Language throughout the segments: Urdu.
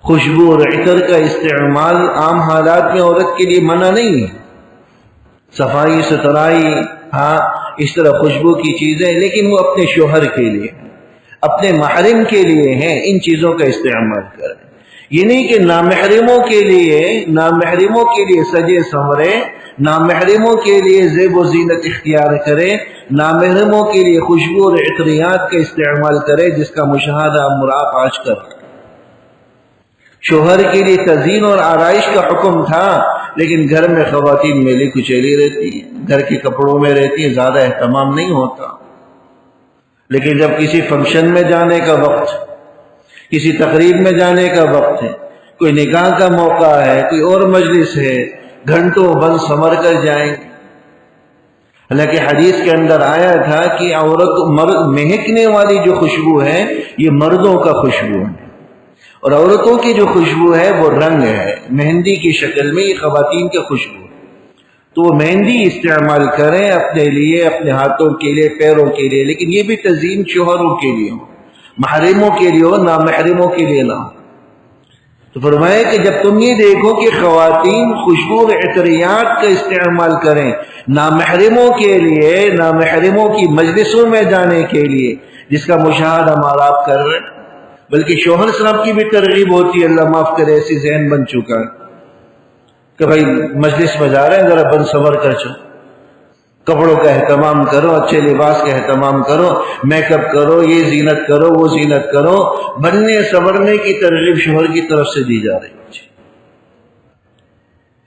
خوشبو اور عطر کا استعمال عام حالات میں عورت کے لیے منع نہیں ہے، صفائی ستھرائی ہاں اس طرح خوشبو کی چیزیں، لیکن وہ اپنے شوہر کے لیے، اپنے محرم کے لیے ہیں، ان چیزوں کا استعمال کریں۔ یہ نہیں کہ نامحرموں کے لیے سجے سنورے، نامحرموں کے لیے زیب و زینت اختیار کریں، نامحرموں کے لیے خوشبو اور عطریات کا استعمال کریں، جس کا مشاہدہ آپ آج کر۔ شوہر کے لیے تزئین اور آرائش کا حکم تھا، لیکن گھر میں خواتین میلی کچیلی رہتی ہیں، گھر کے کپڑوں میں رہتی ہیں، زیادہ اہتمام نہیں ہوتا۔ لیکن جب کسی فنکشن میں جانے کا وقت، کسی تقریب میں جانے کا وقت ہے، کوئی نکاح کا موقع ہے، کوئی اور مجلس ہے، گھنٹوں بن سمر کر جائیں گے۔ حالانکہ حدیث کے اندر آیا تھا کہ مرد مہکنے والی جو خوشبو ہے یہ مردوں کا خوشبو ہے، اور عورتوں کی جو خوشبو ہے وہ رنگ ہے، مہندی کی شکل میں، یہ خواتین کا خوشبو ہے۔ تو وہ مہندی استعمال کریں اپنے لیے، اپنے ہاتھوں کے لیے، پیروں کے لیے، لیکن یہ بھی تزئین شوہروں کے لیے ہو، محرموں کے لیے ہو، نامحرموں کے لیے نہ ہو۔ تو فرمایا کہ جب تم یہ دیکھو کہ خواتین خوشبو و عطریات کا استعمال کریں نامحرموں کے لیے، نامحرموں کی مجلسوں میں جانے کے لیے، جس کا مشاہدہ ہمارا آپ کر رہے ہیں، بلکہ شوہر صاحب کی بھی ترغیب ہوتی ہے، اللہ معاف کرے ایسی ذہن بن چکا ہے کہ بھائی مجلس میں جا رہے ہیں ذرا بن صبر کر چلو، کپڑوں کا اہتمام کرو، اچھے لباس کا اہتمام کرو، میک اپ کرو، یہ زینت کرو، وہ زینت کرو، بننے سنورنے کی ترغیب شوہر کی طرف سے دی جا رہی ہے۔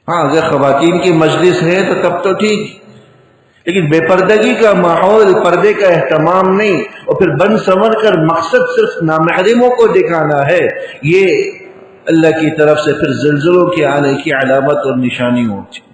ہاں اگر خواتین کی مجلس ہے تو تب تو ٹھیک، لیکن بے پردگی کا ماحول، پردے کا اہتمام نہیں، اور پھر بن سنور کر مقصد صرف نامحرموں کو دکھانا ہے، یہ اللہ کی طرف سے پھر زلزلوں کے آنے کی علامت اور نشانی ہوتی ہے۔